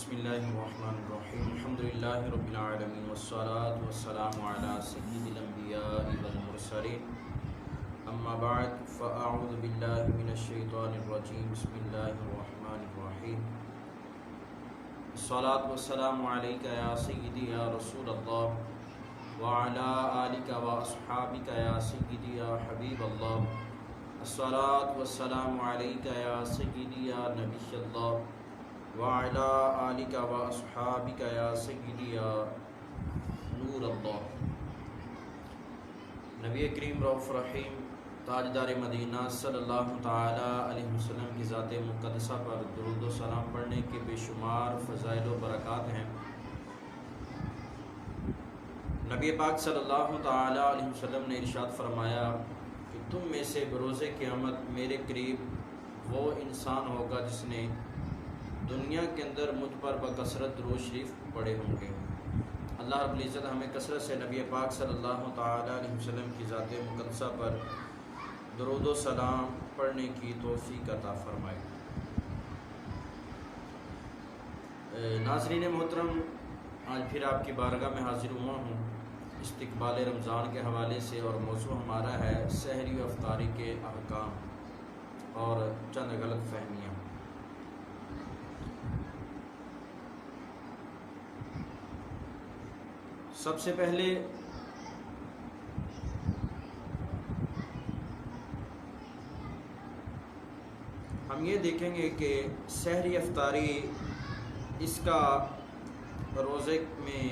بسم اللہ الرحمن الرحیم الحمدللہ رب العالمین والصلاة والسلام علی سید الانبیاء والمرسلین اما بعد فاعوذ باللہ من الشیطان الرجیم بسم اللہ الرحمن الرحیم الصلاة والسلام علیکہ یا سیدی یا رسول اللہ وعلی آلکہ واصحابکہ یا سیدی یا حبیب اللہ الصلاة والسلام علیکہ یا سیدی یا نبی اللہ وعلی آلکہ واصحابکہ یا سیدی یا نور اللہ۔ نبی کریم رؤوف رحیم تاجدار مدینہ صلی اللہ تعالی علیہ وسلم کی ذات مقدسہ پر درود و سلام پڑھنے کے بے شمار فضائل و برکات ہیں۔ نبی پاک صلی اللہ تعالی علیہ وسلم نے ارشاد فرمایا کہ تم میں سے بروز قیامت میرے قریب وہ انسان ہوگا جس نے دنیا کے اندر مجھ پر بکثرت درود شریف پڑھے ہوں گے۔ اللہ رب العزت ہمیں کثرت سے نبی پاک صلی اللہ تعالی علیہ وسلم کی ذات مقدسہ پر درود و سلام پڑھنے کی توفیق عطا فرمائے۔ ناظرین محترم، آج پھر آپ کی بارگاہ میں حاضر ہوا ہوں استقبال رمضان کے حوالے سے، اور موضوع ہمارا ہے سحری و افطاری کے احکام اور چند غلط فہمیاں۔ سب سے پہلے ہم یہ دیکھیں گے کہ سحری افطاری اس کا روزے میں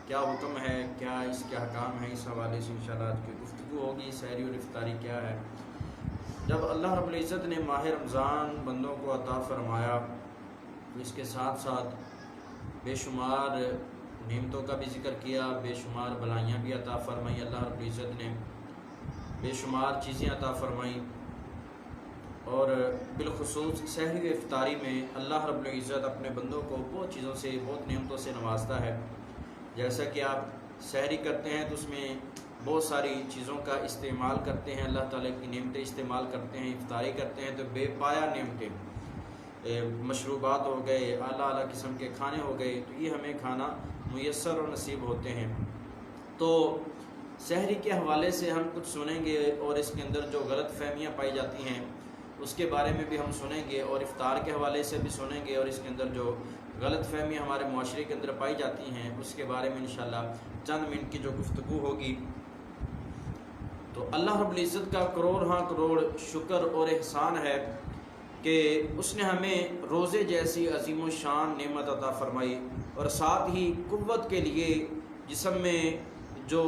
کیا حکم ہے، کیا اس کے احکام ہیں، اس حوالے سے انشاءاللہ آج کی گفتگو ہوگی۔ سحری اور افطاری کیا ہے؟ جب اللہ رب العزت نے ماہ رمضان بندوں کو عطا فرمایا تو اس کے ساتھ ساتھ بے شمار نعمتوں کا بھی ذکر کیا، بے شمار بلائیاں بھی عطا فرمائی۔ اللہ رب العزت نے بے شمار چیزیں عطا فرمائیں، اور بالخصوص سحری افطاری میں اللہ رب العزت اپنے بندوں کو بہت چیزوں سے، بہت نعمتوں سے نوازتا ہے۔ جیسا کہ آپ سحری کرتے ہیں تو اس میں بہت ساری چیزوں کا استعمال کرتے ہیں، اللہ تعالیٰ کی نعمتیں استعمال کرتے ہیں۔ افطاری کرتے ہیں تو بے پایہ نعمتیں، مشروبات ہو گئے، اعلیٰ اعلیٰ قسم کے کھانے ہو گئے، تو یہ ہمیں کھانا میسر و نصیب ہوتے ہیں۔ تو سحری کے حوالے سے ہم کچھ سنیں گے، اور اس کے اندر جو غلط فہمیاں پائی جاتی ہیں اس کے بارے میں بھی ہم سنیں گے، اور افطار کے حوالے سے بھی سنیں گے، اور اس کے اندر جو غلط فہمیاں ہمارے معاشرے کے اندر پائی جاتی ہیں اس کے بارے میں انشاءاللہ چند منٹ کی جو گفتگو ہوگی۔ تو اللہ رب العزت کا کروڑ ہاں کروڑ شکر اور احسان ہے کہ اس نے ہمیں روزے جیسی عظیم و شان نعمت عطا فرمائی، اور ساتھ ہی قوت کے لیے جسم میں جو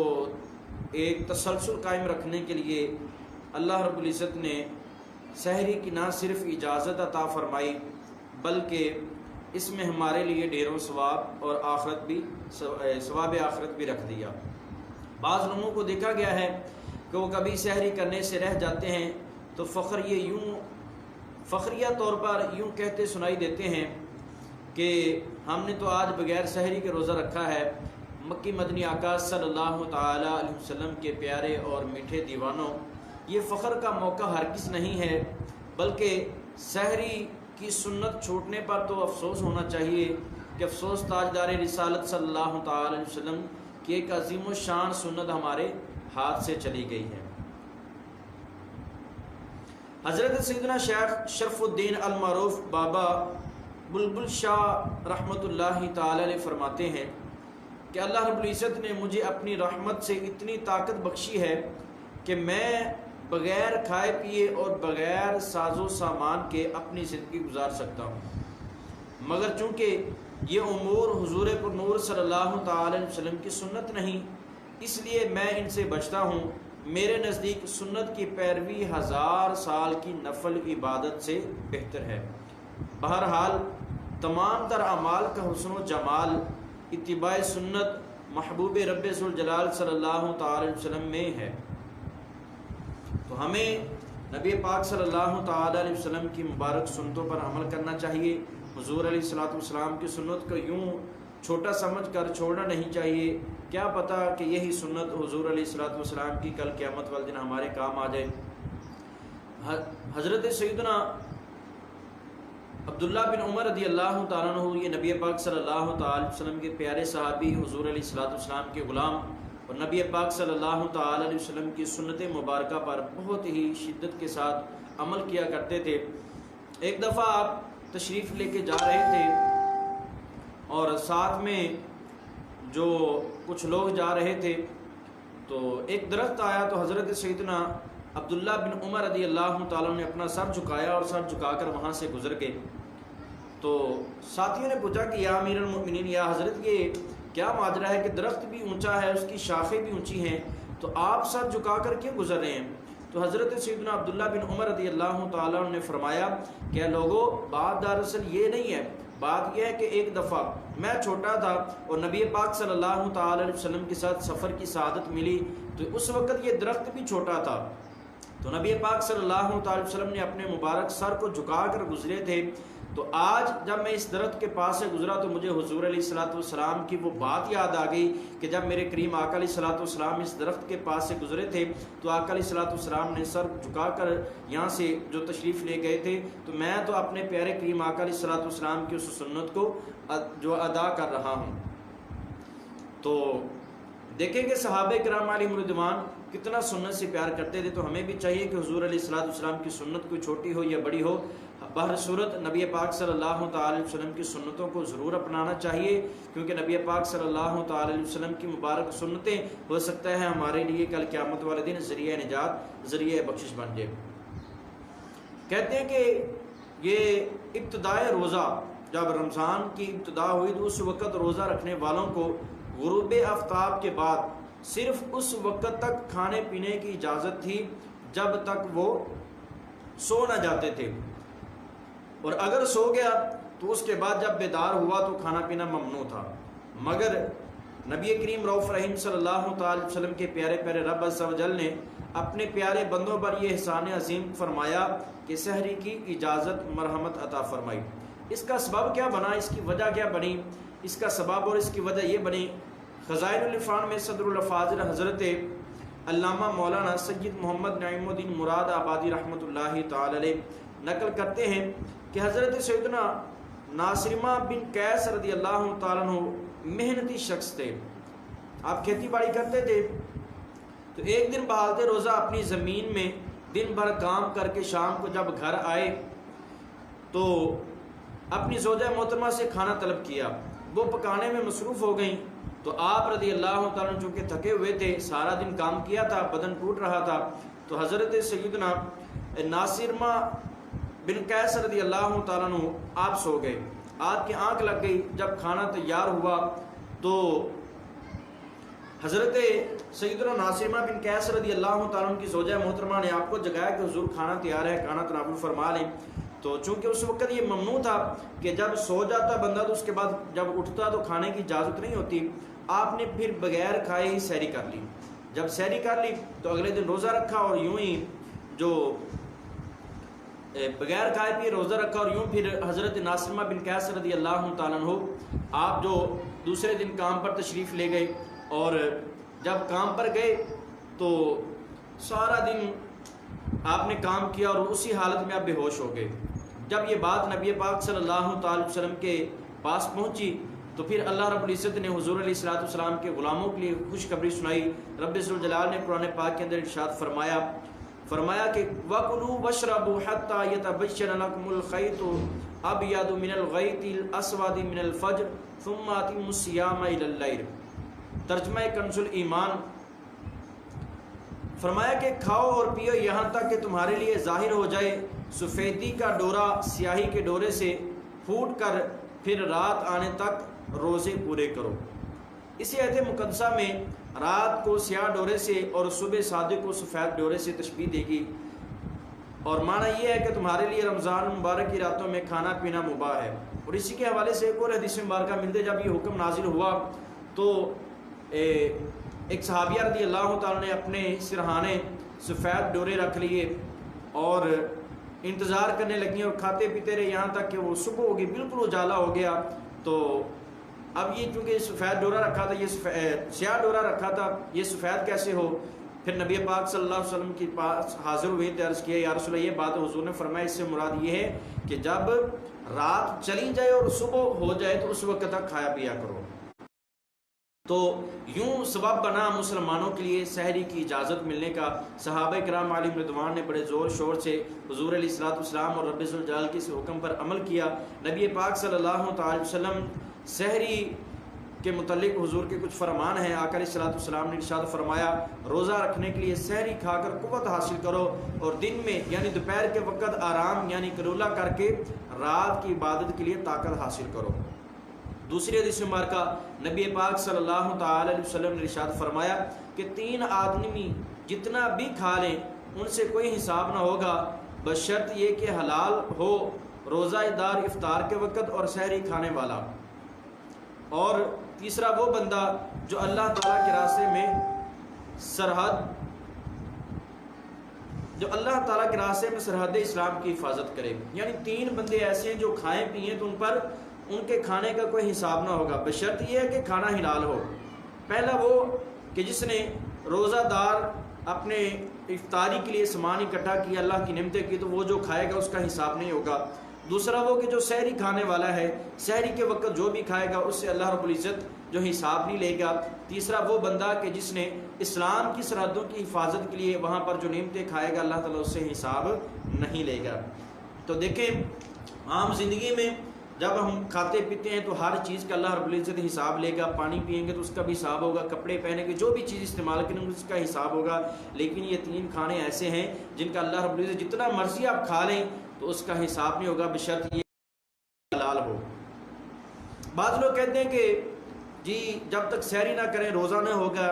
ایک تسلسل قائم رکھنے کے لیے اللہ رب العزت نے سحری کی نہ صرف اجازت عطا فرمائی بلکہ اس میں ہمارے لیے ڈھیروں ثواب اور آخرت بھی، ثواب آخرت بھی رکھ دیا۔ بعض لوگوں کو دیکھا گیا ہے کہ وہ کبھی سحری کرنے سے رہ جاتے ہیں تو فخریہ طور پر یوں کہتے سنائی دیتے ہیں کہ ہم نے تو آج بغیر سحری کے روزہ رکھا ہے۔ مکی مدنی آقا صلی اللہ تعالی علیہ وسلم کے پیارے اور میٹھے دیوانوں، یہ فخر کا موقع ہرگز نہیں ہے، بلکہ سحری کی سنت چھوٹنے پر تو افسوس ہونا چاہیے کہ افسوس تاجدار رسالت صلی اللہ تعالی علیہ وسلم کی ایک عظیم و شان سنت ہمارے ہاتھ سے چلی گئی ہے۔ حضرت سیدنا شیخ شرف الدین المعروف بابا بلبل شاہ رحمۃ اللہ تعالی علیہ فرماتے ہیں کہ اللہ رب العزت نے مجھے اپنی رحمت سے اتنی طاقت بخشی ہے کہ میں بغیر کھائے پیے اور بغیر ساز و سامان کے اپنی زندگی گزار سکتا ہوں، مگر چونکہ یہ امور حضور پر نور صلی اللہ تعالی علیہ وسلم کی سنت نہیں، اس لیے میں ان سے بچتا ہوں۔ میرے نزدیک سنت کی پیروی 1000 سال کی نفل عبادت سے بہتر ہے۔ بہرحال تمام تر اعمال کا حسن و جمال اتباع سنت محبوب رب ذوالجلال صلی اللہ تعالی علیہ وسلم میں ہے۔ تو ہمیں نبی پاک صلی اللہ تعالی علیہ وسلم کی مبارک سنتوں پر عمل کرنا چاہیے۔ حضور علیہ الصلوۃ والسلام کی سنت کو یوں چھوٹا سمجھ کر چھوڑنا نہیں چاہیے، کیا پتہ کہ یہی سنت حضور علیہ الصلوۃ والسلام کی کل قیامت والے دن ہمارے کام آ جائے۔ حضرت سیدنا عبداللہ بن عمر رضی اللہ تعالیٰ عنہ یہ نبی پاک صلی اللہ تعالی وسلم کے پیارے صحابی، حضور علیہ الصلوۃ والسلام کے غلام، اور نبی پاک صلی اللہ تعالی علیہ وسلم کی سنت مبارکہ پر بہت ہی شدت کے ساتھ عمل کیا کرتے تھے۔ ایک دفعہ آپ تشریف لے کے جا رہے تھے اور ساتھ میں جو کچھ لوگ جا رہے تھے، تو ایک درخت آیا تو حضرت سیدنا عبداللہ بن عمر رضی اللہ تعالیٰ نے اپنا سر جھکایا اور سر جھکا کر وہاں سے گزر گئے۔ تو ساتھیوں نے پوچھا کہ یا امیر المؤمنین، یا حضرت یہ کیا ماجرا ہے کہ درخت بھی اونچا ہے، اس کی شاخیں بھی اونچی ہیں، تو آپ سر جھکا کر کیوں گزر رہے ہیں؟ تو حضرت سیدنا عبداللہ بن عمر رضی اللہ تعالیٰ نے فرمایا کہ لوگوں، بات دراصل یہ نہیں ہے، بات یہ ہے کہ ایک دفعہ میں چھوٹا تھا اور نبی پاک صلی اللہ تعالی علیہ وسلم کے ساتھ سفر کی سعادت ملی، تو اس وقت یہ درخت بھی چھوٹا تھا، تو نبی پاک صلی اللہ تعالی وسلم نے اپنے مبارک سر کو جھکا کر گزرے تھے۔ تو آج جب میں اس درخت کے پاس سے گزرا تو مجھے حضور علیہ الصلوۃ والسلام کی وہ بات یاد آ گئی کہ جب میرے کریم آقا علیہ الصلوۃ والسلام اس درخت کے پاس سے گزرے تھے تو آقا علیہ الصلوۃ والسلام نے سر جھکا کر یہاں سے جو تشریف لے گئے تھے، تو میں تو اپنے پیارے کریم آقا علیہ الصلوۃ والسلام کی اس سنت کو جو ادا کر رہا ہوں۔ تو دیکھیں کہ صحابہ کرام علیہم رضوان کتنا سنت سے پیار کرتے تھے، تو ہمیں بھی چاہیے کہ حضور علیہ الصلوۃ والسلام کی سنت کوئی چھوٹی ہو یا بڑی ہو، بہر صورت نبی پاک صلی اللہ تعالی علیہ وسلم کی سنتوں کو ضرور اپنانا چاہیے، کیونکہ نبی پاک صلی اللہ تعالی علیہ وسلم کی مبارک سنتیں ہو سکتا ہے ہمارے لیے کل قیامت والے دن ذریعہ نجات، ذریعہ بخشش بن جائے۔ کہتے ہیں کہ یہ ابتدائے روزہ جب رمضان کی ابتدا ہوئی تو اس وقت روزہ رکھنے والوں کو غروب آفتاب کے بعد صرف اس وقت تک کھانے پینے کی اجازت تھی جب تک وہ سو نہ جاتے تھے، اور اگر سو گیا تو اس کے بعد جب بیدار ہوا تو کھانا پینا ممنوع تھا۔ مگر نبی کریم رؤوف رحیم صلی اللہ تعالی وسلم کے پیارے پیارے رب عز و جل نے اپنے پیارے بندوں پر یہ احسان عظیم فرمایا کہ سحری کی اجازت مرحمت عطا فرمائی۔ اس کا سبب کیا بنا، اس کی وجہ کیا بنی؟ اس کا سبب اور اس کی وجہ یہ بنی، خزائن العرفان میں صدر الافاضل حضرت علامہ مولانا سید محمد نعیم الدین مراد آبادی رحمۃ اللہ تعالی علیہ نقل کرتے ہیں کہ حضرت سیدنا ناصرمہ بن قیس رضی اللہ تعالیٰ عنہ محنتی شخص تھے، آپ کھیتی باڑی کرتے تھے، تو ایک دن بحالت روزہ اپنی زمین میں دن بھر کام کر کے شام کو جب گھر آئے تو اپنی زوجہ محترمہ سے کھانا طلب کیا، وہ پکانے میں مصروف ہو گئیں، تو آپ رضی اللہ تعالیٰ عنہ چونکہ تھکے ہوئے تھے، سارا دن کام کیا تھا، بدن ٹوٹ رہا تھا، تو حضرت سیدنا ناصرمہ بن قیس رضی اللہ تعالیٰ عنہ آپ سو گئے، آپ کی آنکھ لگ گئی۔ جب کھانا تیار ہوا تو حضرت سیدنا ناصرمہ بن قیس رضی اللہ تعالیٰ عنہ کی زوجہ محترمہ نے آپ کو جگایا کہ حضور کھانا تیار ہے، کھانا تناول فرما لیں۔ تو چونکہ اس وقت یہ ممنوع تھا کہ جب سو جاتا بندہ تو اس کے بعد جب اٹھتا تو کھانے کی اجازت نہیں ہوتی، آپ نے پھر بغیر کھائے ہی سحری کر لی۔ جب سحری کر لی تو اگلے دن روزہ رکھا اور یوں ہی جو بغیر کھائے پیے روزہ رکھا، اور یوں پھر حضرت ناصرمہ بن قیس رضی اللہ تعالیٰ عنہ آپ جو دوسرے دن کام پر تشریف لے گئے، اور جب کام پر گئے تو سارا دن آپ نے کام کیا اور اسی حالت میں آپ بے ہوش ہو گئے۔ جب یہ بات نبی پاک صلی اللہ تعالی وسلم کے پاس پہنچی تو پھر اللہ رب العزت نے حضور علیہ الصلوۃ والسلام کے غلاموں کے لیے خوشخبری سنائی۔ رب ذوالجلال نے قرآن پاک کے اندر ارشاد فرمایا کہ وَكُلُوا وَاشْرَبُوا حَتَّى يَتَبَيَّنَ لَكُمُ الْخَيْطُ الْأَبْيَضُ مِنَ الْخَيْطِ الْأَسْوَدِ مِنَ الْفَجْرِ ثُمَّ أَتِمُّوا الصِّيَامَ إِلَى اللَّيْلِ۔ ترجمہ کنز الایمان، فرمایا کہ کھاؤ اور پیو یہاں تک کہ تمہارے لیے ظاہر ہو جائے سفیدی کا ڈورا سیاہی کے ڈورے سے پھوٹ کر، پھر رات آنے تک روزے پورے کرو۔ اسی آیت مقدسہ میں رات کو سیاہ ڈورے سے اور صبح صادق کو سفید ڈورے سے تشبیہ دے گی، اور معنی یہ ہے کہ تمہارے لیے رمضان مبارک کی راتوں میں کھانا پینا مباح ہے۔ اور اسی کے حوالے سے ایک اور حدیث مبارکہ ملتے، جب یہ حکم نازل ہوا تو ایک صحابیہ رضی اللہ تعالیٰ نے اپنے سرہانے سفید ڈورے رکھ لیے اور انتظار کرنے لگی اور کھاتے پیتے رہے یہاں تک کہ وہ صبح ہوگی، بالکل اجالا ہو گیا۔ تو اب یہ چونکہ سفید ڈورا رکھا تھا، یہ سیاہ ڈورا رکھا تھا، یہ سفید کیسے ہو؟ پھر نبی پاک صلی اللہ علیہ وسلم کے پاس حاضر ہوئے تو عرض کیا یا رسول اللہ، یہ بات حضور نے فرمایا اس سے مراد یہ ہے کہ جب رات چلی جائے اور صبح ہو جائے تو اس وقت تک کھایا پیا کرو۔ تو یوں سبب بنا مسلمانوں کے لیے سحری کی اجازت ملنے کا۔ صحابہ کرام علیہم رضوان نے بڑے زور شور سے حضور علیہ الصلوۃ والسلام اور رب ذوالجلال کے اس حکم پر عمل کیا۔ نبی پاک صلی اللہ تعالی وسلم سحری کے متعلق حضور کے کچھ فرمان ہیں۔ آقا علیہ الصلوۃ والسلام نے ارشاد فرمایا روزہ رکھنے کے لیے سحری کھا کر قوت حاصل کرو اور دن میں یعنی دوپہر کے وقت آرام یعنی قلولہ کر کے رات کی عبادت کے لیے طاقت حاصل کرو۔ دوسری حدیث مبارکہ نبی پاک صلی اللہ تعالی علیہ وسلم نے ارشاد فرمایا کہ 3 آدمی جتنا بھی کھا لیں ان سے کوئی حساب نہ ہوگا بشرط یہ کہ حلال ہو، روزہ دار افطار کے وقت اور سحری کھانے والا۔ اور تیسرا وہ بندہ جو اللہ تعالیٰ کے راستے میں سرحد اسلام کی حفاظت کرے، یعنی 3 بندے ایسے ہیں جو کھائیں پیئیں تو ان کے کھانے کا کوئی حساب نہ ہوگا بشرط یہ ہے کہ کھانا حلال ہو۔ پہلا وہ کہ جس نے روزہ دار اپنے افطاری کے لیے سامان اکٹھا کیا، اللہ کی نعمتیں کی، تو وہ جو کھائے گا اس کا حساب نہیں ہوگا۔ دوسرا وہ کہ جو سحری کھانے والا ہے، سحری کے وقت جو بھی کھائے گا اس سے اللہ رب العزت جو حساب نہیں لے گا۔ تیسرا وہ بندہ کہ جس نے اسلام کی سرحدوں کی حفاظت کے لیے وہاں پر جو نعمتیں کھائے گا اللہ تعالیٰ اس سے حساب نہیں لے گا۔ تو دیکھیں عام زندگی میں جب ہم کھاتے پیتے ہیں تو ہر چیز کا اللہ رب العزت حساب لے گا، پانی پئیں گے تو اس کا بھی حساب ہوگا، کپڑے پہنے کے جو بھی چیز استعمال کریں گے اس کا حساب ہوگا۔ لیکن یہ 3 کھانے ایسے ہیں جن کا اللہ رب العزت جتنا مرضی آپ کھا لیں تو اس کا حساب نہیں ہوگا بشرط یہ حلال ہو۔ بعض لوگ کہتے ہیں کہ جی جب تک سحری نہ کریں روزہ نہ ہوگا،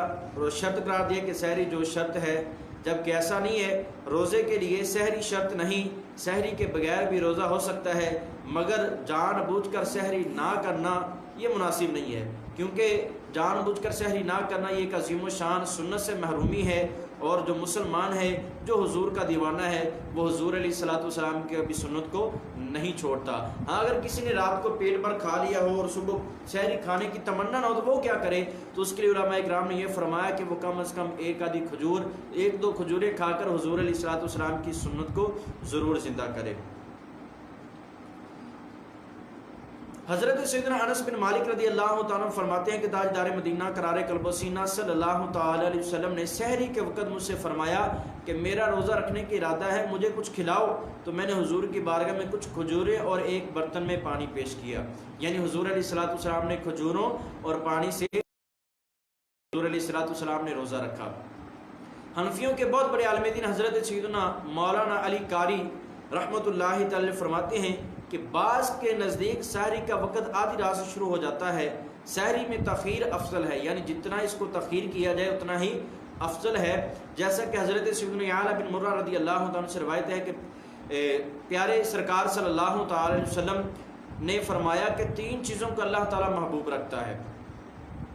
شرط قرار دیا کہ سحری جو شرط ہے، جبکہ ایسا نہیں ہے۔ روزے کے لیے سحری شرط نہیں، سحری کے بغیر بھی روزہ ہو سکتا ہے، مگر جان بوجھ کر سحری نہ کرنا یہ مناسب نہیں ہے، کیونکہ جان بوجھ کر سحری نہ کرنا یہ ایک عظیم و شان سنت سے محرومی ہے۔ اور جو مسلمان ہے جو حضور کا دیوانہ ہے وہ حضور علیہ الصلوۃ والسلام کی ابھی سنت کو نہیں چھوڑتا۔ ہاں اگر کسی نے رات کو پیٹ بھر کھا لیا ہو اور صبح سحری کھانے کی تمنا نہ ہو تو وہ کیا کرے؟ تو اس کے لیے علماء کرام نے یہ فرمایا کہ وہ کم از کم 1 آدھی کھجور 1-2 کھجوریں کھا کر حضور علیہ الصلوۃ والسلام کی سنت کو ضرور زندہ کرے۔ حضرت سیدنا انس بن مالک رضی اللہ تعالیٰ عنہ فرماتے ہیں کہ تاجدار مدینہ قرار قلب و سینہ صلی اللہ تعالی علیہ وسلم نے سحری کے وقت مجھ سے فرمایا کہ میرا روزہ رکھنے کا ارادہ ہے، مجھے کچھ کھلاؤ۔ تو میں نے حضور کی بارگاہ میں کچھ کھجوریں اور ایک برتن میں پانی پیش کیا، یعنی حضور علیہ الصلوۃ والسلام نے کھجوروں اور پانی سے حضور علیہ الصلوۃ والسلام نے روزہ رکھا۔ حنفیوں کے بہت بڑے عالم دین حضرت سیدنا مولانا علی قاری رحمۃ اللہ تعالی فرماتے ہیں کہ بعض کے نزدیک سحری کا وقت آدھی رات سے شروع ہو جاتا ہے، سحری میں تاخیر افضل ہے، یعنی جتنا اس کو تاخیر کیا جائے اتنا ہی افضل ہے۔ جیسا کہ حضرت سیدنا یعلا بن مرہ رضی اللہ عنہ سے روایت ہے کہ پیارے سرکار صلی اللہ تعالی علیہ وسلم نے فرمایا کہ 3 چیزوں کو اللہ تعالیٰ محبوب رکھتا ہے۔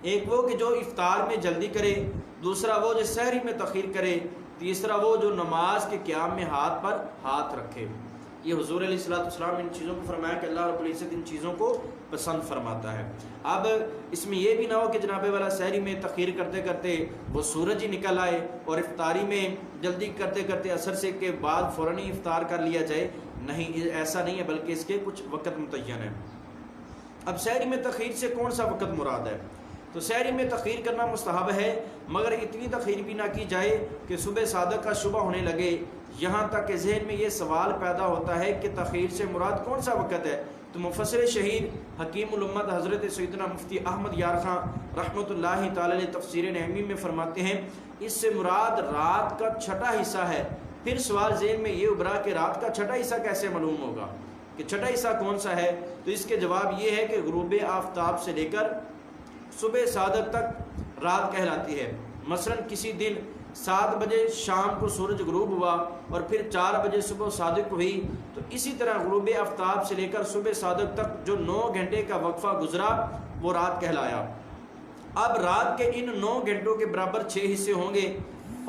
ایک وہ کہ جو افطار میں جلدی کرے، دوسرا وہ جو سحری میں تاخیر کرے، تیسرا وہ جو نماز کے قیام میں ہاتھ پر ہاتھ رکھے۔ یہ حضور علیہ الصلوۃ والسلام ان چیزوں کو فرمایا کہ اللہ رب العزت ان چیزوں کو پسند فرماتا ہے۔ اب اس میں یہ بھی نہ ہو کہ جناب والا سحری میں تاخیر کرتے کرتے وہ سورج ہی نکل آئے اور افطاری میں جلدی کرتے کرتے عصر سے کے بعد فوراً ہی افطار کر لیا جائے، نہیں ایسا نہیں ہے، بلکہ اس کے کچھ وقت متعین ہے۔ اب سحری میں تاخیر سے کون سا وقت مراد ہے؟ تو سحری میں تاخیر کرنا مستحب ہے، مگر اتنی تاخیر بھی نہ کی جائے کہ صبح صادق کا شبہ ہونے لگے، یہاں تک کہ ذہن میں یہ سوال پیدا ہوتا ہے کہ تاخیر سے مراد کون سا وقت ہے۔ تو مفسر شہید حکیم الامت حضرت سیدنا مفتی احمد یار خان رحمۃ اللہ تعالی علیہ تفسیر نعیمی میں فرماتے ہیں اس سے مراد رات کا 6واں حصہ ہے۔ پھر سوال ذہن میں یہ ابھرا کہ رات کا 6واں حصہ کیسے معلوم ہوگا، کہ 6واں حصہ کون سا ہے؟ تو اس کے جواب یہ ہے کہ غروب آفتاب سے لے کر صبح صادق تک رات کہلاتی ہے۔ مثلا کسی دن 7 بجے شام کو سورج غروب ہوا اور پھر 4 بجے صبح صادق ہوئی، تو اسی طرح غروب آفتاب سے لے کر صبح صادق تک جو 9 گھنٹے کا وقفہ گزرا وہ رات کہلایا۔ اب رات کے ان 9 گھنٹوں کے برابر 6 حصے ہوں گے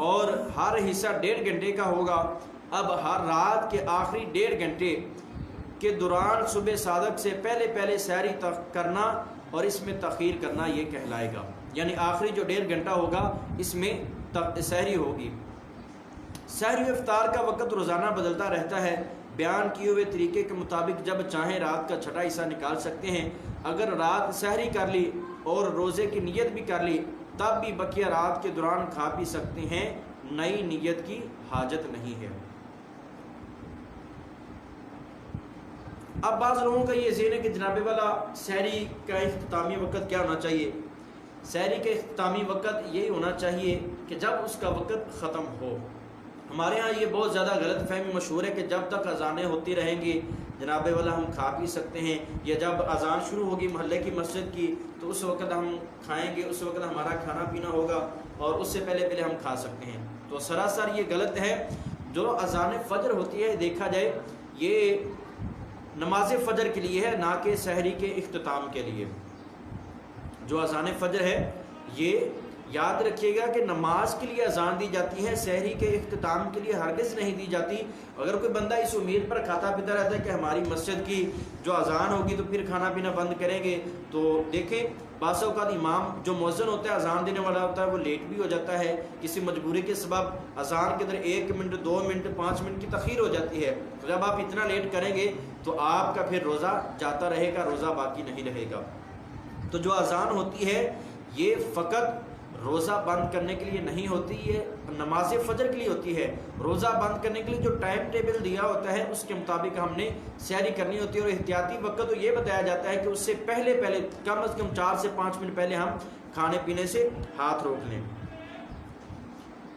اور ہر حصہ 1.5 گھنٹے کا ہوگا۔ اب ہر رات کے آخری 1.5 گھنٹے کے دوران صبح صادق سے پہلے سحری کرنا اور اس میں تاخیر کرنا یہ کہلائے گا، یعنی آخری جو 1.5 گھنٹہ ہوگا اس میں سحری ہوگی۔ سحری و افطار کا وقت روزانہ بدلتا رہتا ہے، بیان کیے ہوئے طریقے کے مطابق جب چاہیں رات کا چھٹا حصہ نکال سکتے ہیں۔ اگر رات سحری کر لی اور روزے کی نیت بھی کر لی تب بھی بقیہ رات کے دوران کھا پی سکتے ہیں، نئی نیت کی حاجت نہیں ہے۔ اب بعض لوگوں کا یہ ذہن ہے کہ جناب والا سحری کا اختتامی وقت کیا ہونا چاہیے؟ سحری کے اختتامی وقت یہی ہونا چاہیے کہ جب اس کا وقت ختم ہو۔ ہمارے ہاں یہ بہت زیادہ غلط فہمی مشہور ہے کہ جب تک اذانیں ہوتی رہیں گی جناب والا ہم کھا پی سکتے ہیں، یا جب اذان شروع ہوگی محلے کی مسجد کی تو اس وقت ہم کھائیں گے، اس وقت ہمارا کھانا پینا ہوگا اور اس سے پہلے ہم کھا سکتے ہیں۔ تو سراسر یہ غلط ہے۔ جو اذان فجر ہوتی ہے دیکھا جائے یہ نماز فجر کے لیے ہے، نہ کہ سحری کے اختتام کے لیے۔ جو اذان فجر ہے یہ یاد رکھیے گا کہ نماز کے لیے اذان دی جاتی ہے، سحری کے اختتام کے لیے ہرگز نہیں دی جاتی۔ اگر کوئی بندہ اس امید پر کھاتا پیتا رہتا ہے کہ ہماری مسجد کی جو اذان ہوگی تو پھر کھانا پینا بند کریں گے، تو دیکھیں بعض اوقات امام جو مؤذن ہوتا ہے، اذان دینے والا ہوتا ہے، وہ لیٹ بھی ہو جاتا ہے کسی مجبوری کے سبب، اذان کے اندر 1 منٹ 2 منٹ 5 منٹ کی تاخیر ہو جاتی ہے۔ تو جب آپ اتنا لیٹ کریں گے تو آپ کا پھر روزہ جاتا رہے گا، روزہ باقی نہیں رہے گا۔ تو جو اذان ہوتی ہے یہ فقط روزہ بند کرنے کے لیے نہیں ہوتی، یہ نماز فجر کے لیے ہوتی ہے۔ روزہ بند کرنے کے لیے جو ٹائم ٹیبل دیا ہوتا ہے اس کے مطابق ہم نے سحری کرنی ہوتی ہے، اور احتیاطی وقت تو یہ بتایا جاتا ہے کہ اس سے پہلے کم از کم 4 سے 5 منٹ پہلے ہم کھانے پینے سے ہاتھ روک لیں۔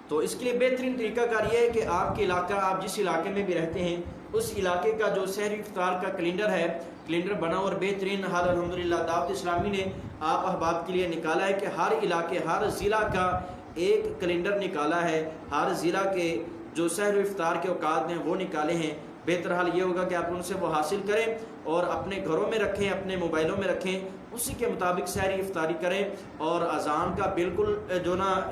تو اس کے لیے بہترین طریقہ کار یہ ہے کہ آپ کے علاقہ، آپ جس علاقے میں بھی رہتے ہیں اس علاقے کا جو سحری افطار کا کیلنڈر بنا اور بہترین حال الحمدللہ دعوت اسلامی نے آپ احباب کے لیے نکالا ہے کہ ہر علاقے، ہر ضلع کا ایک کیلنڈر نکالا ہے، ہر ضلع کے جو سحر افطار کے اوقات ہیں وہ نکالے ہیں۔ بہتر حال یہ ہوگا کہ آپ ان سے وہ حاصل کریں اور اپنے گھروں میں رکھیں، اپنے موبائلوں میں رکھیں، اسی کے مطابق سحری افطاری کریں اور اذان کا بالکل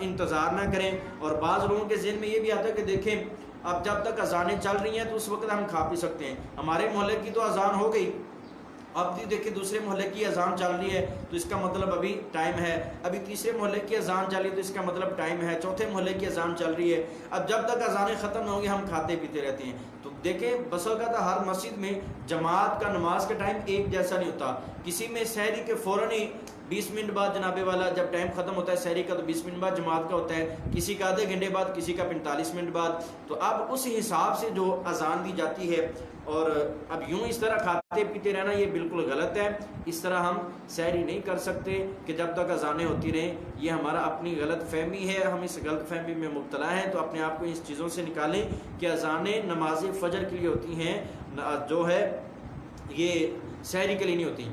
انتظار نہ کریں۔ اور بعض لوگوں کے ذہن میں یہ بھی آتا ہے کہ دیکھیں اب جب تک اذانیں چل رہی ہیں تو اس وقت ہم کھا پی سکتے ہیں، ہمارے محلے کی تو اذان ہو گئی، اب بھی دیکھیں دوسرے محلے کی اذان چل رہی ہے تو اس کا مطلب ابھی ٹائم ہے، ابھی تیسرے محلے کی اذان چل رہی ہے تو اس کا مطلب ٹائم ہے، چوتھے محلے کی اذان چل رہی ہے، اب جب تک اذانیں ختم نہ ہوں گی ہم کھاتے پیتے رہتے ہیں۔ تو دیکھیں بس اوقات ہر مسجد میں جماعت کا نماز کا ٹائم ایک جیسا نہیں ہوتا، کسی میں سحری کے فوراً ہی 20 منٹ بعد جناب والا جب ٹائم ختم ہوتا ہے سحری کا تو 20 منٹ بعد جماعت کا ہوتا ہے، کسی کا آدھے گھنٹے بعد، کسی کا 45 منٹ بعد۔ تو اب اس حساب سے جو اذان دی جاتی ہے، اور اب یوں اس طرح کھاتے پیتے رہنا یہ بالکل غلط ہے۔ اس طرح ہم سحری نہیں کر سکتے کہ جب تک اذانیں ہوتی رہیں، یہ ہمارا اپنی غلط فہمی ہے، ہم اس غلط فہمی میں مبتلا ہیں۔ تو اپنے آپ کو اس چیزوں سے نکالیں کہ اذانیں نماز فجر کے لیے ہوتی ہیں، جو ہے یہ سحری کے لیے نہیں ہوتی۔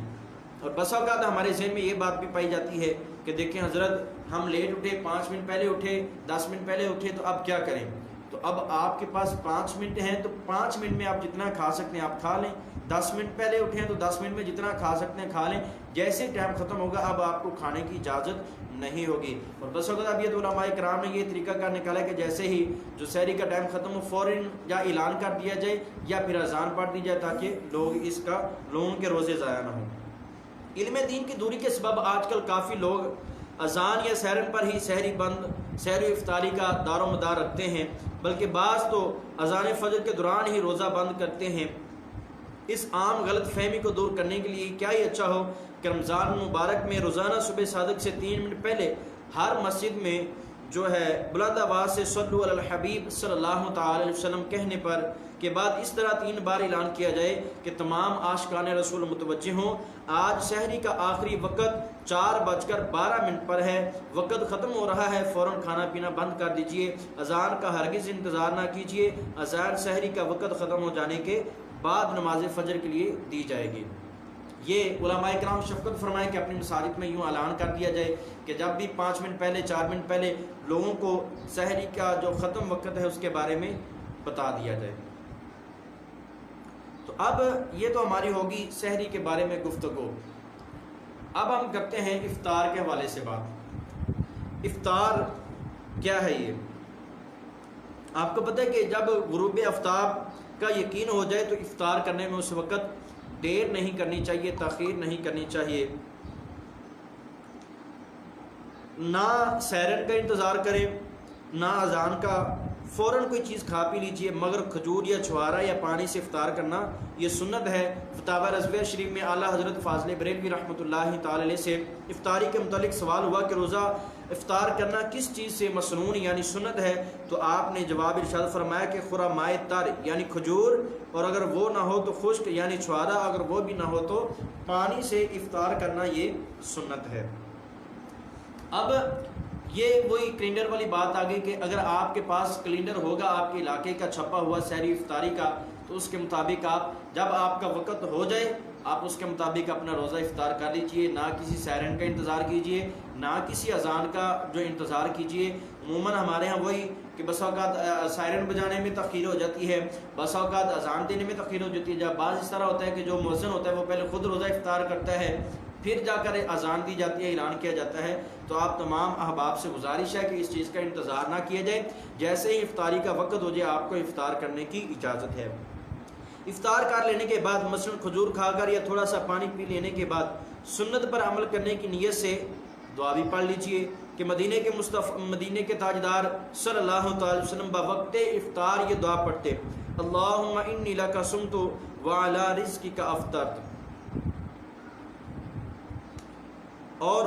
اور بس اوقات ہمارے ذہن میں یہ بات بھی پائی جاتی ہے کہ دیکھیں حضرت ہم لیٹ اٹھے، 5 منٹ پہلے اٹھے، 10 منٹ پہلے اٹھے، تو اب کیا کریں؟ تو اب آپ کے پاس 5 منٹ ہیں تو 5 منٹ میں آپ جتنا کھا سکتے ہیں آپ کھا لیں، 10 منٹ پہلے اٹھے ہیں تو 10 منٹ میں جتنا کھا سکتے ہیں کھا لیں، جیسے ٹائم ختم ہوگا اب آپ کو کھانے کی اجازت نہیں ہوگی۔ اور بس اوقات اب یہ تو علماء کرام نے یہ طریقہ کار نکالا کہ جیسے ہی جو سحری کا ٹائم ختم ہو فوراً یا اعلان کر دیا جائے یا پھر اذان پڑھ دی جائے تاکہ لوگوں کے روزے ضائع نہ ہوں۔ علم دین کی دوری کے سبب آج کل کافی لوگ اذان یا سحرن پر ہی سحر افطاری کا دار و مدار رکھتے ہیں، بلکہ بعض تو اذان فجر کے دوران ہی روزہ بند کرتے ہیں۔ اس عام غلط فہمی کو دور کرنے کے لیے کیا ہی اچھا ہو کہ رمضان مبارک میں روزانہ صبح صادق سے 3 منٹ پہلے ہر مسجد میں جو ہے بلند آواز سے صلو علی الحبیب صلی اللہ تعالی علیہ وسلم کہنے پر کے بعد اس طرح 3 بار اعلان کیا جائے کہ تمام عاشقان رسول متوجہ ہوں، آج سحری کا آخری وقت 4:12 پر ہے، وقت ختم ہو رہا ہے، فوراً کھانا پینا بند کر دیجئے، اذان کا ہرگز انتظار نہ کیجئے، اذان سحری کا وقت ختم ہو جانے کے بعد نماز فجر کے لیے دی جائے گی۔ یہ علماء کرام شفقت فرمائیں کہ اپنی مساجد میں یوں اعلان کر دیا جائے کہ جب بھی 5 منٹ پہلے 4 منٹ پہلے لوگوں کو سحری کا جو ختم وقت ہے اس کے بارے میں بتا دیا جائے۔ تو اب یہ تو ہماری ہوگی سحری کے بارے میں گفتگو۔ اب ہم کرتے ہیں افطار کے حوالے سے بات۔ افطار کیا ہے؟ یہ آپ کو پتہ ہے کہ جب غروب آفتاب کا یقین ہو جائے تو افطار کرنے میں اس وقت دیر نہیں کرنی چاہیے، تاخیر نہیں کرنی چاہیے، نہ سحرن کا انتظار کریں، نہ اذان کا فوراً کوئی چیز کھا پی لیجئے، مگر کھجور یا چھوارا یا پانی سے افطار کرنا یہ سنت ہے۔ فتاوی رضویہ شریف میں اعلیٰ حضرت فاضل بریلوی رحمۃ اللہ تعالی علیہ سے افطاری کے متعلق سوال ہوا کہ روزہ افطار کرنا کس چیز سے مسنون یعنی سنت ہے، تو آپ نے جواب ارشاد فرمایا کہ خرمائے تر یعنی کھجور، اور اگر وہ نہ ہو تو خشک یعنی چھوارا، اگر وہ بھی نہ ہو تو پانی سے افطار کرنا یہ سنت ہے۔ اب یہ وہی کیلنڈر والی بات آ گئی کہ اگر آپ کے پاس کیلنڈر ہوگا آپ کے علاقے کا چھپا ہوا سحری افطاری کا، تو اس کے مطابق آپ جب آپ کا وقت ہو جائے آپ اس کے مطابق اپنا روزہ افطار کر لیجئے، نہ کسی سائرن کا انتظار کیجئے، نہ کسی اذان کا جو انتظار کیجئے۔ عموماً ہمارے ہاں وہی کہ بس اوقات سائرن بجانے میں تاخیر ہو جاتی ہے، بس اوقات اذان دینے میں تاخیر ہو جاتی ہے، جب بعض اس طرح ہوتا ہے کہ جو مؤذن ہوتا ہے وہ پہلے خود روزہ افطار کرتا ہے، پھر جا کر اذان دی جاتی ہے، اعلان کیا جاتا ہے۔ تو آپ تمام احباب سے گزارش ہے کہ اس چیز کا انتظار نہ کیا جائے، جیسے ہی افطاری کا وقت ہو جائے آپ کو افطار کرنے کی اجازت ہے۔ افطار کر لینے کے بعد مثلاً کھجور کھا کر یا تھوڑا سا پانی پی لینے کے بعد سنت پر عمل کرنے کی نیت سے دعا بھی پڑھ لیجئے کہ مدینے کے تاجدار صلی اللہ تعالی وسلم بوقت افطار یہ دعا پڑھتے، اللہم انی لک صمت وعلی رزقک افطرت، اور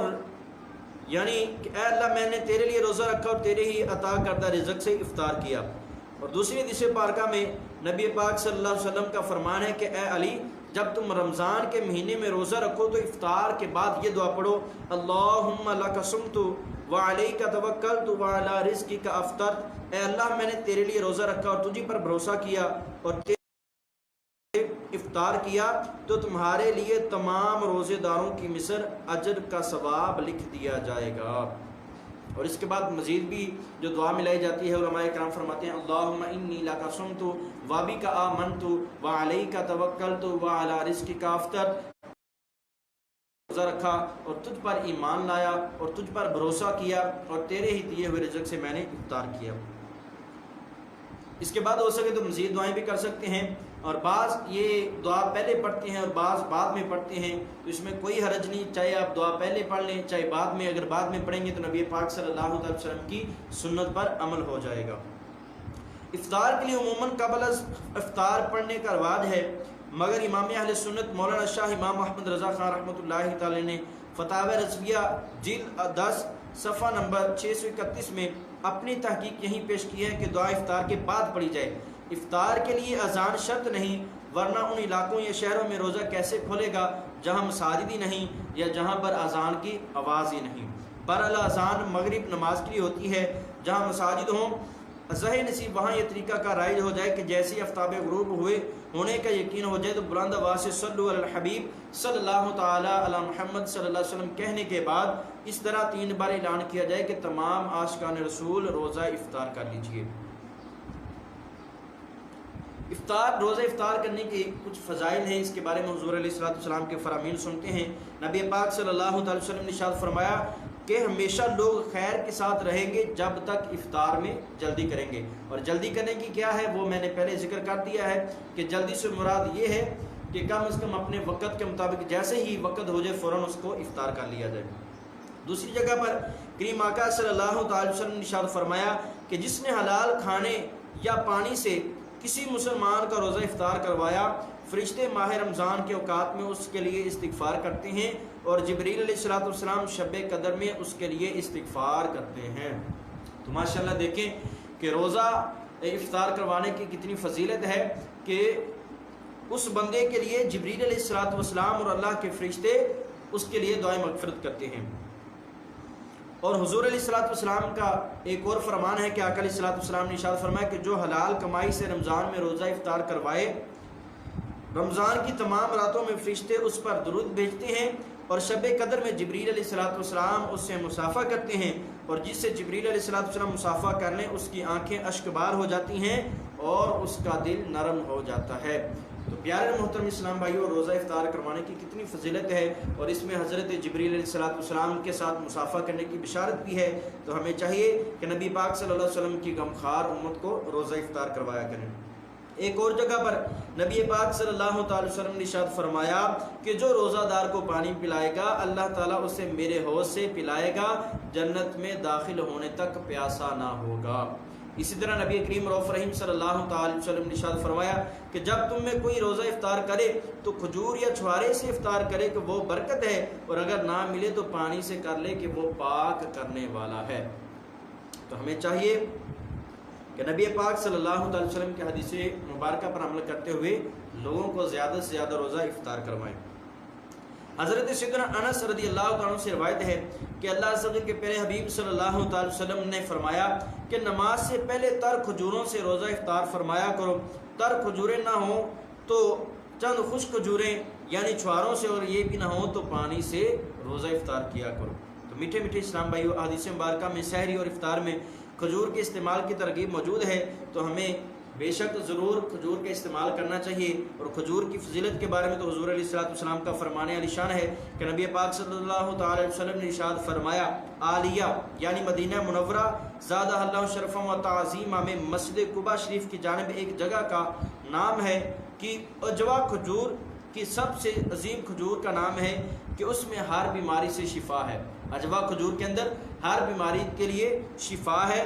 یعنی کہ اے اللہ میں نے تیرے لیے روزہ رکھا اور تیرے ہی عطا کردہ رزق سے افطار کیا۔ اور دوسری حدیث پاکہ میں نبی پاک صلی اللہ علیہ وسلم کا فرمان ہے کہ اے علی جب تم رمضان کے مہینے میں روزہ رکھو تو افطار کے بعد یہ دعا پڑھو، اللہم لک صمت وعلیک توکلت وعلی رزقک افطرت، اے اللہ میں نے تیرے لیے روزہ رکھا اور تجھی پر بھروسہ کیا اور افطار کیا، تو تمہارے لیے تمام روزے داروں کی مثل اجر کا ثواب لکھ دیا جائے گا۔ اور اس کے بعد مزید بھی جو دعا ملائی جاتی ہے، علماء کرام فرماتے ہیں اللہم انی لک صمت وبک آمنت وعلیک توکلت وعلی رزقک افطرت، روزہ رکھا اور تجھ پر ایمان لایا اور تجھ پر بھروسہ کیا اور تیرے ہی دیے ہوئے رزق سے میں نے افطار کیا۔ اس کے بعد ہو سکے تو مزید دعائیں بھی کر سکتے ہیں، اور بعض یہ دعا پہلے پڑھتے ہیں اور بعض بعد میں پڑھتے ہیں، تو اس میں کوئی حرج نہیں، چاہے آپ دعا پہلے پڑھ لیں چاہے بعد میں، اگر بعد میں پڑھیں گے تو نبی پاک صلی اللہ علیہ وسلم کی سنت پر عمل ہو جائے گا۔ افطار کے لیے عموماً قبل از افطار پڑھنے کا رواج ہے، مگر امام اہل سنت مولانا شاہ امام محمد رضا خان رحمۃ اللہ تعالی نے فتاوی رضویہ جلد 10 صفحہ نمبر 631 میں اپنی تحقیق یہیں پیش کی ہے کہ دعا افطار کے بعد پڑھی جائے۔ افطار کے لیے اذان شرط نہیں، ورنہ ان علاقوں یا شہروں میں روزہ کیسے کھولے گا جہاں مساجد ہی نہیں یا جہاں پر اذان کی آواز ہی نہیں۔ بہرحال اذان مغرب نماز کے لیے ہوتی ہے، جہاں مساجد ہوں ظاہر نصیب وہاں یہ طریقہ کا رائج ہو جائے کہ جیسے ہی آفتاب غروب ہونے کا یقین ہو جائے تو بلند آواز سے صلو علی الحبیب صلی اللہ تعالی علی محمد صلی اللہ علیہ وسلم کہنے کے بعد اس طرح 3 بار اعلان کیا جائے کہ تمام عاشقان رسول روزہ افطار کر لیجئے۔ روزہ افطار کرنے کے کچھ فضائل ہیں، اس کے بارے میں حضور علیہ السلام کے فرامین سنتے ہیں۔ نبی پاک صلی اللہ تعالی وسلم نے ارشاد فرمایا کہ ہمیشہ لوگ خیر کے ساتھ رہیں گے جب تک افطار میں جلدی کریں گے، اور جلدی کرنے کی کیا ہے وہ میں نے پہلے ذکر کر دیا ہے کہ جلدی سے مراد یہ ہے کہ کم از کم اپنے وقت کے مطابق جیسے ہی وقت ہو جائے فوراً اس کو افطار کر لیا جائے۔ دوسری جگہ پر کریم آقا صلی اللہ تعالی وسلم نے ارشاد فرمایا کہ جس نے حلال کھانے یا پانی سے کسی مسلمان کا روزہ افطار کروایا، فرشتے ماہ رمضان کے اوقات میں اس کے لیے استغفار کرتے ہیں، اور جبریل علیہ السلام شب قدر میں اس کے لیے استغفار کرتے ہیں۔ تو ماشاءاللہ دیکھیں کہ روزہ افطار کروانے کی کتنی فضیلت ہے کہ اس بندے کے لیے جبریل علیہ السلام اور اللہ کے فرشتے اس کے لیے دعائیں مغفرت کرتے ہیں۔ اور حضور علیہ السلام کا ایک اور فرمان ہے کہ آقا علیہ السلام نے ارشاد فرمایا کہ جو حلال کمائی سے رمضان میں روزہ افطار کروائے، رمضان کی تمام راتوں میں فرشتے اس پر درود بھیجتے ہیں، اور شب قدر میں جبریل علیہ السلام اس سے مصافحہ کرتے ہیں، اور جس سے جبریل علیہ السلام مصافحہ کر لیں اس کی آنکھیں اشک بار ہو جاتی ہیں اور اس کا دل نرم ہو جاتا ہے۔ تو پیارے محترم اسلام بھائیوں، روزہ افطار کروانے کی کتنی فضیلت ہے، اور اس میں حضرت جبریل علیہ السلام کے ساتھ مصافحہ کرنے کی بشارت بھی ہے۔ تو ہمیں چاہیے کہ نبی پاک صلی اللہ علیہ وسلم کی غمخوار امت کو روزہ افطار کروایا کریں۔ ایک اور جگہ پر نبی پاک صلی اللہ تعالی وسلم نے ارشاد فرمایا کہ جو روزہ دار کو پانی پلائے گا اللہ تعالیٰ اسے میرے حوض سے پلائے گا، جنت میں داخل ہونے تک پیاسا نہ ہوگا۔ اسی طرح نبی کریم رؤوف رحیم صلی اللہ تعالی وسلم نے ارشاد فرمایا کہ جب تم میں کوئی روزہ افطار کرے تو کھجور یا چھوارے سے افطار کرے کہ وہ برکت ہے، اور اگر نہ ملے تو پانی سے کر لے کہ وہ پاک کرنے والا ہے۔ تو ہمیں چاہیے کہ نبی پاک صلی اللہ تعالی وسلم کی حدیث مبارکہ پر عمل کرتے ہوئے لوگوں کو زیادہ سے زیادہ روزہ افطار کروائیں۔ حضرت سیدنا انس رضی اللہ تعالیٰ عنہ سے روایت ہے کہ اللہ عز و جل کے پیارے حبیب صلی اللہ تعالی وسلم نے فرمایا کہ نماز سے پہلے تر کھجوروں سے روزہ افطار فرمایا کرو، تر کھجوریں نہ ہوں تو چند خشک کھجوریں یعنی چھواروں سے، اور یہ بھی نہ ہوں تو پانی سے روزہ افطار کیا کرو۔ تو میٹھے میٹھے اسلام بھائیو، حدیث مبارکہ میں سحری اور افطار میں کھجور کے استعمال کی ترغیب موجود ہے، تو ہمیں بے شک ضرور کھجور کا استعمال کرنا چاہیے۔ اور کھجور کی فضیلت کے بارے میں تو حضور علیہ الصلوۃ والسلام کا فرمان علی شان ہے کہ نبی پاک صلی اللہ تعالی علیہ وسلم نے ارشاد فرمایا، عالیہ یعنی مدینہ منورہ زادہ اللہ شرفا و تعظیما میں مسجد قباء شریف کی جانب ایک جگہ کا نام ہے کہ عجوا کھجور کی سب سے عظیم کھجور کا نام ہے کہ اس میں ہر بیماری سے شفا ہے۔ عجوا کھجور کے اندر ہر بیماری کے لیے شفا ہے،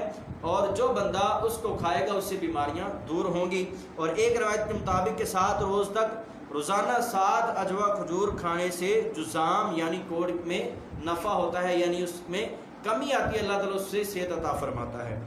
اور جو بندہ اس کو کھائے گا اس سے بیماریاں دور ہوں گی۔ اور ایک روایت کے مطابق کہ 7 روز تک روزانہ 7 عجوا کھجور کھانے سے جزام یعنی کوڑ میں نفع ہوتا ہے، یعنی اس میں کمی آتی ہے، اللہ تعالیٰ اس سے صحت عطا فرماتا ہے۔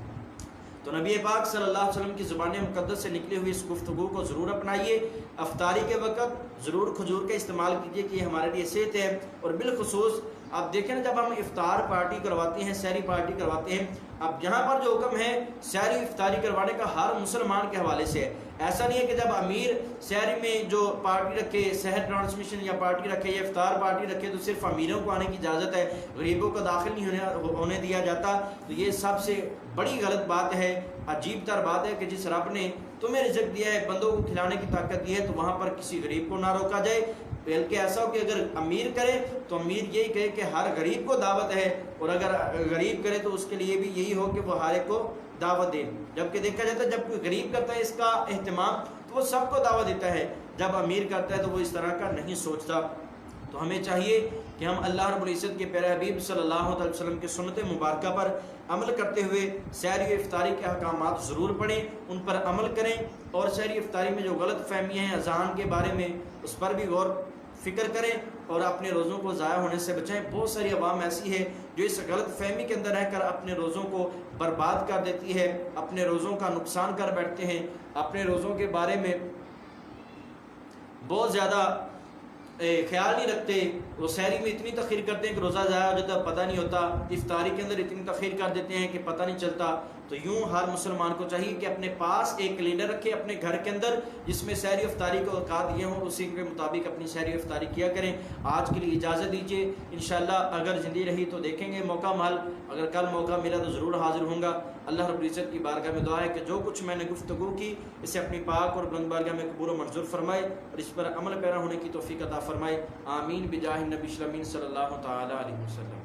تو نبی پاک صلی اللہ علیہ وسلم کی زبان مقدس سے نکلی ہوئی اس گفتگو کو ضرور اپنائیے، افطاری کے وقت ضرور کھجور کا استعمال کیجیے کہ یہ ہمارے لیے صحت ہے۔ اور بالخصوص آپ دیکھیں نا، جب ہم افطار پارٹی کرواتے ہیں، سحری پارٹی کرواتے ہیں، اب یہاں پر جو حکم ہے سحری افطاری کروانے کا ہر مسلمان کے حوالے سے ہے۔ ایسا نہیں ہے کہ جب امیر سحری میں جو پارٹی رکھے، سحر ٹرانسمیشن یا پارٹی رکھے یا افطار پارٹی رکھے تو صرف امیروں کو آنے کی اجازت ہے، غریبوں کو داخل نہیں ہونے دیا جاتا۔ تو یہ سب سے بڑی غلط بات ہے، عجیب تر بات ہے کہ جس رب نے تمہیں رزق دیا ہے، بندوں کو کھلانے کی طاقت دی ہے، تو وہاں پر کسی غریب کو نہ روکا جائے، بلکہ ایسا ہو کہ اگر امیر کرے تو امیر یہی کہے کہ ہر غریب کو دعوت ہے، اور اگر غریب کرے تو اس کے لیے بھی یہی ہو کہ وہ ہر ایک کو دعوت دے۔ جبکہ دیکھا جاتا ہے جب کوئی غریب کرتا ہے اس کا اہتمام تو وہ سب کو دعوت دیتا ہے، جب امیر کرتا ہے تو وہ اس طرح کا نہیں سوچتا۔ تو ہمیں چاہیے کہ ہم اللہ رب العزت کے پیارے حبیب صلی اللہ علیہ وسلم کے سنت مبارکہ پر عمل کرتے ہوئے سحری و افطاری کے احکامات ضرور پڑھیں، ان پر عمل کریں، اور سحری افطاری میں جو غلط فہمیاں ہیں اذان کے بارے میں اس پر بھی غور فکر کریں، اور اپنے روزوں کو ضائع ہونے سے بچائیں۔ بہت ساری عوام ایسی ہے جو اس غلط فہمی کے اندر رہ کر اپنے روزوں کو برباد کر دیتی ہے، اپنے روزوں کا نقصان کر بیٹھتے ہیں، اپنے روزوں کے بارے میں بہت زیادہ خیال نہیں رکھتے، وہ سحری میں اتنی تاخیر کرتے ہیں کہ روزہ ضائع ہو جاتا ہے، پتہ نہیں ہوتا، افطاری کے اندر اتنی تاخیر کر دیتے ہیں کہ پتہ نہیں چلتا۔ تو یوں ہر مسلمان کو چاہیے کہ اپنے پاس ایک کیلنڈر رکھے اپنے گھر کے اندر جس میں سحری افطاری کو اوقات دیے ہوں، اسی کے مطابق اپنی سحری افطاری کیا کریں۔ آج کے لیے اجازت دیجیے، انشاءاللہ اگر زندگی رہی تو دیکھیں گے موقع محل، اگر کل موقع ملا تو ضرور حاضر ہوں گا۔ اللہ رب العزت کی بارگاہ میں دعا ہے کہ جو کچھ میں نے گفتگو کی اسے اپنی پاک اور بلند بارگاہ میں قبول و منظور فرمائے، اور اس پر عمل پیرا ہونے کی توفیق عطا فرمائے۔ آمین بجاہ النبی صلی اللہ تعالی علیہ وسلم۔